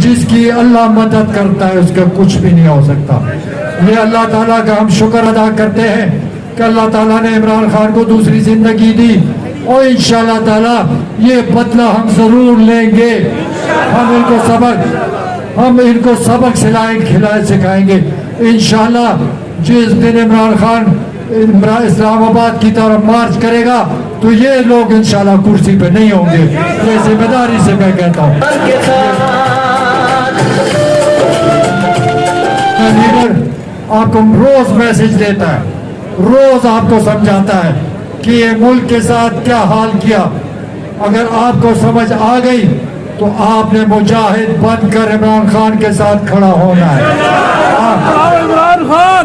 जिसकी अल्लाह मदद करता है उसका कुछ भी नहीं हो सकता। ये अल्लाह ताला का हम शुक्र अदा करते हैं कि अल्लाह ताला ने इमरान खान को दूसरी जिंदगी दी और इंशाअल्लाह ताला ये बदला हम जरूर लेंगे। हम इनको सबक खिलाए सिखाएंगे इंशाअल्लाह। जिस दिन इमरान खान इस्लामाबाद की तरफ मार्च करेगा तो ये लोग इंशाअल्लाह कुर्सी पे नहीं होंगे। ये जिम्मेदारी से मैं कहता हूँ। लीडर आपको रोज मैसेज देता है, रोज आपको समझाता है कि ये मुल्क के साथ क्या हाल किया। अगर आपको समझ आ गई तो आपने मुजाहिद बनकर इमरान खान के साथ खड़ा होना है। इमरान खान